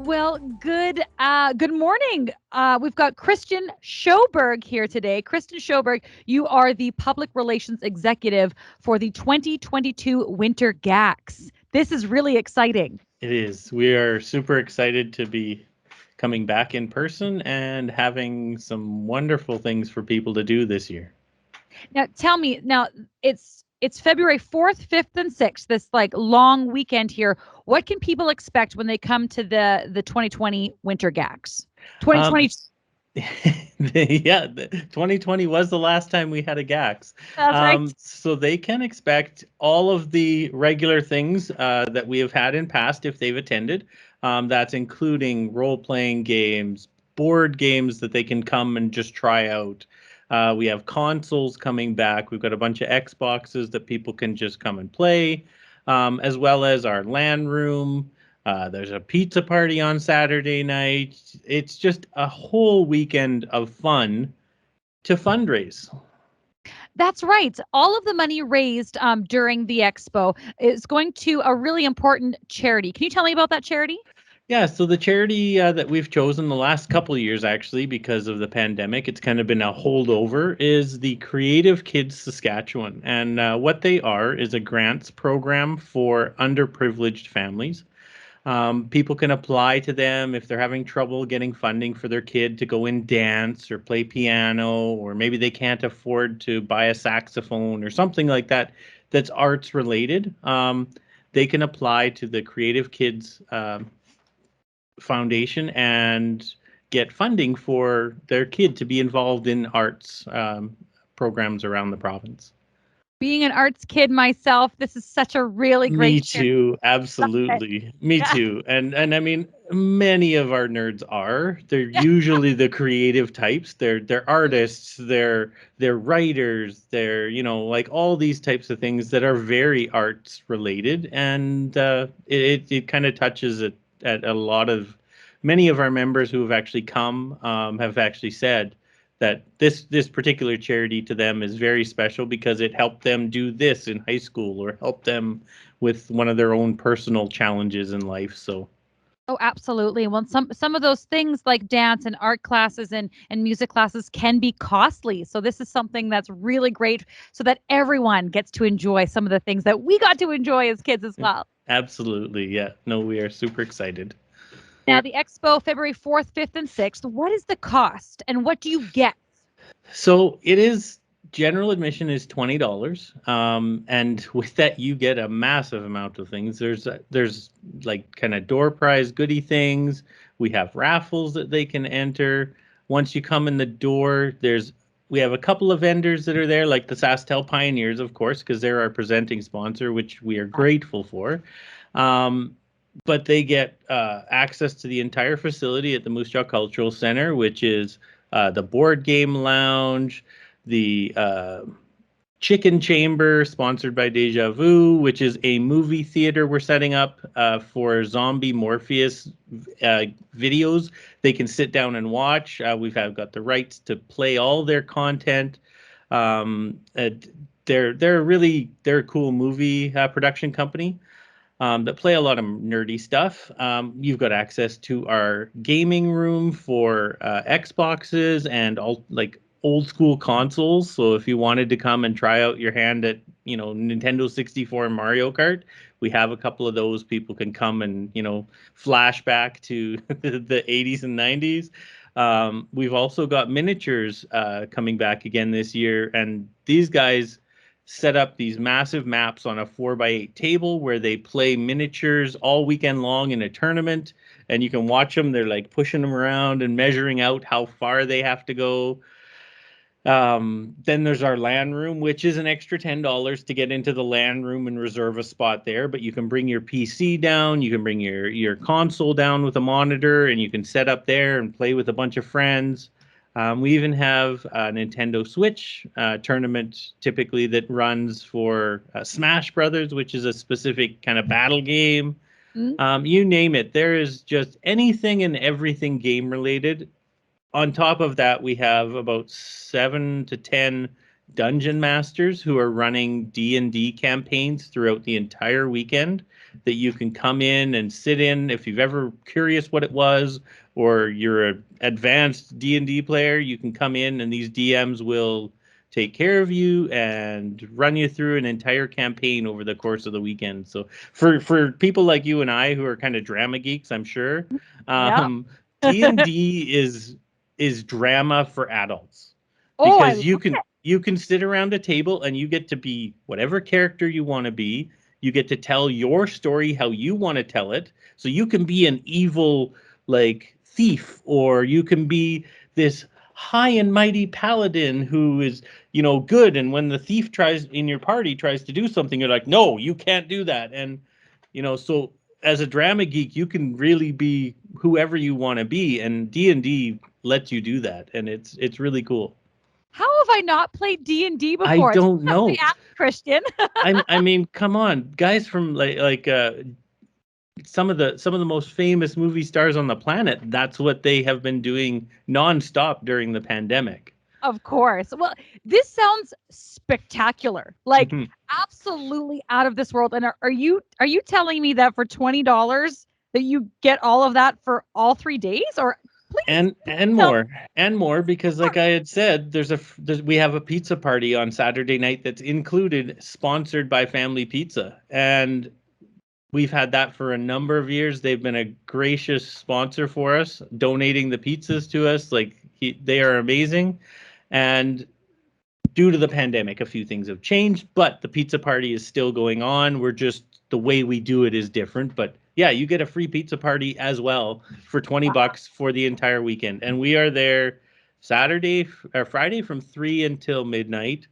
Well, good morning. We've got Kristian Sjoberg here today. Kristian Sjoberg, you are the public relations executive for the 2022 Winter GAX. This is really exciting. It is. We are super excited to be coming back in person and having some wonderful things for people to do this year. Now, tell me. Now, it's February 4th, 5th, and 6th. This like long weekend here. What can people expect when they come to the 2020 Winter GAX? 2020. Yeah, 2020 was the last time we had a GAX. That's right. So they can expect all of the regular things that we have had in past if they've attended. That's including role-playing games, board games that they can come and just try out. We have consoles coming back. We've got a bunch of Xboxes that people can just come and play, as well as our LAN room. There's a pizza party on Saturday night. It's just a whole weekend of fun to fundraise. That's right. All of the money raised during the expo is going to a really important charity. Can you tell me about that charity? Yeah, so the charity that we've chosen the last couple of years, actually, because of the pandemic, it's kind of been a holdover, is the Creative Kids Saskatchewan. And what they are is a grants program for underprivileged families. People can apply to them if they're having trouble getting funding for their kid to go in dance or play piano, or maybe they can't afford to buy a saxophone or something like that that's arts related. They can apply to the Creative Kids Foundation and get funding for their kid to be involved in arts programs around the province. Being an arts kid myself, this is such a really great Me too, absolutely. Me too. And I mean, many of our nerds are. They're usually the creative types. They're artists, they're writers, they're, like all these types of things that are very arts related. And it kind of touches at a lot of many of our members who have actually come have actually said that this particular charity to them is very special because it helped them do this in high school or helped them with one of their own personal challenges in life. So Oh, absolutely. Well, some of those things like dance and art classes and music classes can be costly. So this is something that's really great so that everyone gets to enjoy some of the things that we got to enjoy as kids as well. absolutely, yeah. No, we are super excited. Now, the expo, February 4th, 5th, and 6th, what is the cost and what do you get? So it is general admission is $20, and with that you get a massive amount of things. There's like kind of door prize goodie things. We have raffles that they can enter. Once you come in the door, we have a couple of vendors that are there, like the SaskTel Pioneers, of course, because they're our presenting sponsor, which we are grateful for. But they get access to the entire facility at the Moose Jaw Cultural Center, which is the board game lounge, the Chicken Chamber, sponsored by Deja Vu, which is a movie theater we're setting up for Zombie Morpheus videos. They can sit down and watch. We've got the rights to play all their content. They're a cool movie production company that play a lot of nerdy stuff. You've got access to our gaming room for Xboxes and all like old school consoles. So if you wanted to come and try out your hand at, Nintendo 64 and Mario Kart, we have a couple of those. People can come and, flash back to the 80s and 90s. We've also got miniatures coming back again this year. And these guys set up these massive maps on a 4x8 table where they play miniatures all weekend long in a tournament, and you can watch them. They're like pushing them around and measuring out how far they have to go. Then there's our LAN room, which is an extra $10 to get into the LAN room and reserve a spot there. But you can bring your PC down, you can bring your console down with a monitor, and you can set up there and play with a bunch of friends. We even have a Nintendo Switch tournament typically that runs for Smash Brothers, which is a specific kind of battle game. You name it. There is just anything and everything game related. On top of that, we have about 7 to 10 dungeon masters who are running D&D campaigns throughout the entire weekend that you can come in and sit in. If you've ever curious what it was, or you're an advanced D&D player, you can come in and these DMs will take care of you and run you through an entire campaign over the course of the weekend. So for people like you and I who are kind of drama geeks, I'm sure, Yeah. D&D is drama for adults, Oh, I because love you can sit around a table and you get to be whatever character you want to be. You get to tell your story how you want to tell it. So you can be an evil like thief, or you can be this high and mighty paladin who is, good. And when the thief tries in your party tries to do something, you're like, no, you can't do that. And so as a drama geek, you can really be whoever you want to be, and D&D lets you do that, and it's really cool. How have I not played D&D I before? It's don't I know. asked Kristian. I mean, come on, guys from some of the most famous movie stars on the planet. That's what they have been doing nonstop during the pandemic. Of course. Well, this sounds spectacular. Like Mhm. absolutely out of this world. And are you telling me that for $20 that you get all of that for all 3 days? Or please, And tell me more, because more. like I had said, we have a pizza party on Saturday night that's included, sponsored by Family Pizza, and we've had that for a number of years. They've been a gracious sponsor for us, donating the pizzas to us. Like they are amazing. And due to the pandemic, a few things have changed, but the pizza party is still going on. We're just, the way we do it is different. But yeah, you get a free pizza party as well for 20 Wow. bucks for the entire weekend. And we are there Saturday or Friday from 3 until midnight.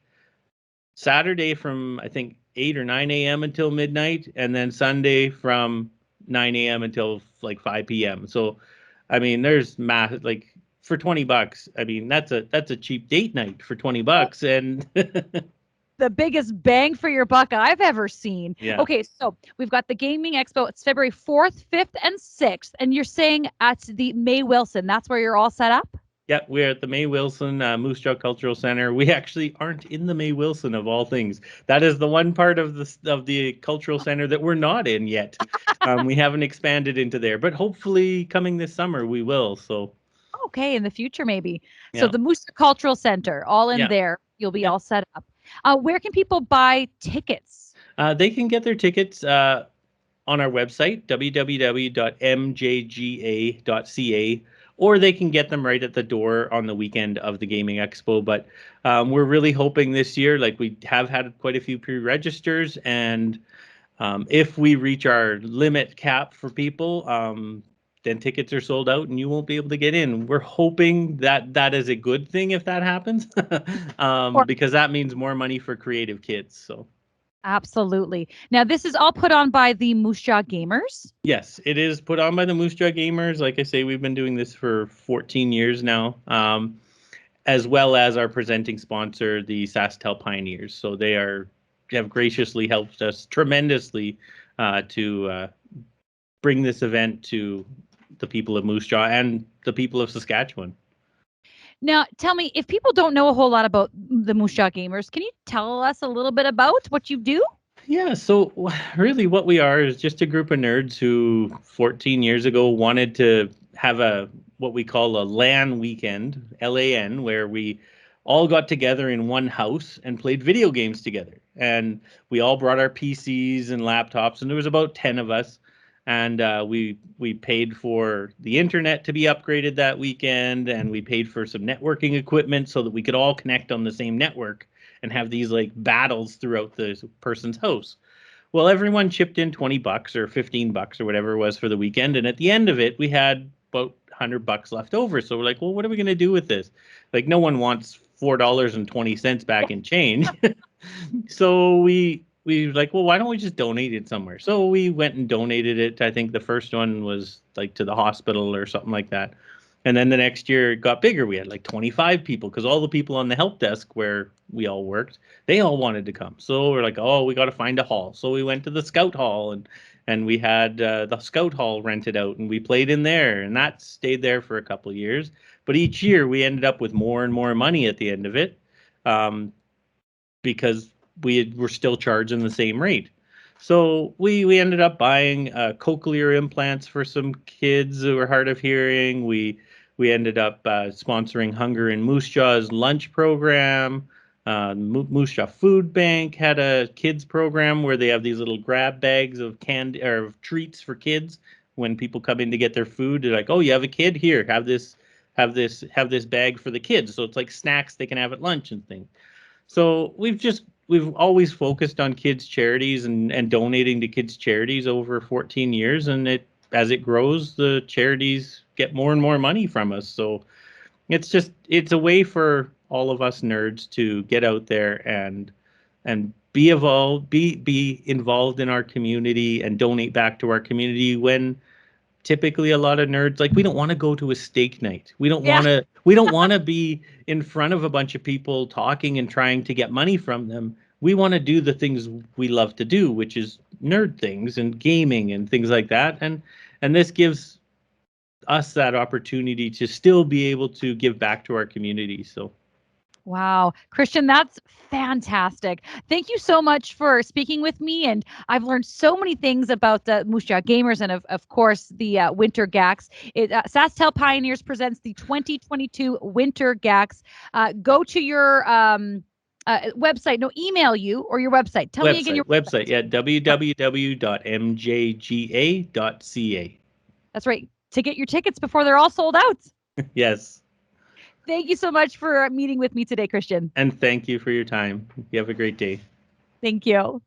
Saturday from I think 8 or 9 a.m. until midnight, and then Sunday from 9 a.m. until like 5 p.m. So, I mean, there's math like for 20 bucks. I mean, that's a cheap date night for 20 Oh, bucks, and the biggest bang for your buck I've ever seen. yeah. Okay, so we've got the Gaming Expo. It's February 4th, 5th, and 6th. And you're saying at the May Wilson, that's where you're all set up? Yeah, we're at the May Wilson Moose Jaw Cultural Center. We actually aren't in the May Wilson of all things. That is the one part of the cultural center that we're not in yet. We haven't expanded into there, but hopefully coming this summer we will. So Okay, in the future maybe. So yeah, the Moose Cultural Center, all in yeah, there. You'll be yeah. all set up. Where can people buy tickets? They can get their tickets on our website, www.mjga.ca, or they can get them right at the door on the weekend of the Gaming Expo. But we're really hoping this year, like we have had quite a few pre-registers, and if we reach our limit cap for people, then tickets are sold out and you won't be able to get in. We're hoping that that is a good thing if that happens, Or because that means more money for creative kids. So. absolutely. Now this is all put on by the Moose Jaw Gamers. Yes, it is put on by the Moose Jaw Gamers. Like I say, we've been doing this for 14 years now, as well as our presenting sponsor, the SaskTel Pioneers. So they have graciously helped us tremendously to bring this event to the people of Moose Jaw and the people of Saskatchewan. Now tell me, if people don't know a whole lot about the Moose Jaw Gamers, can you tell us a little bit about what you do? Yeah, so really what we are is just a group of nerds who 14 years ago wanted to have a what we call a LAN weekend, LAN, where we all got together in one house and played video games together. And we all brought our PCs and laptops, and there was about 10 of us. And we paid for the internet to be upgraded that weekend, and we paid for some networking equipment so that we could all connect on the same network and have these like battles throughout the person's house. Well, everyone chipped in 20 bucks or 15 bucks or whatever it was for the weekend. And at the end of it, we had about 100 bucks left over. So we're like, well, what are we going to do with this? Like, no one wants $4.20 back in change. So we were like, well, why don't we just donate it somewhere? So we went and donated it. I think the first one was like to the hospital or something like that. And then the next year it got bigger. We had like 25 people because all the people on the help desk where we all worked, they all wanted to come. So we're like, oh, we got to find a hall. So we went to the Scout Hall, and we had the Scout Hall rented out, and we played in there, and that stayed there for a couple of years. But each year we ended up with more and more money at the end of it. Um, because we're still charging the same rate. So we ended up buying cochlear implants for some kids who were hard of hearing. We ended up sponsoring Hunger in Moose Jaw's lunch program. Moose Jaw Food Bank had a kids program where they have these little grab bags of candy or of treats for kids when people come in to get their food. They're like, "Oh, you have a kid? Here, have this bag for the kids." So it's like snacks they can have at lunch and things. So we've always focused on kids charities and donating to kids charities over 14 years, and as it grows, the charities get more and more money from us. So it's a way for all of us nerds to get out there and be involved in our community and donate back to our community when typically a lot of nerds, like, we don't want to go to a steak night. Yeah. We don't want to be in front of a bunch of people talking and trying to get money from them. We want to do the things we love to do, which is nerd things and gaming and things like that. And this gives us that opportunity to still be able to give back to our community. So Wow. Kristian, that's fantastic. Thank you so much for speaking with me. And I've learned so many things about the Moose Jaw Gamers and, of course, the Winter GAX. SaskTel Pioneers presents the 2022 Winter GAX. Go to your website. No, email you or your website. Tell me again your website. Yeah, www.mjga.ca. That's right. To get your tickets before they're all sold out. Yes. Thank you so much for meeting with me today, Kristian. And thank you for your time. You have a great day. Thank you.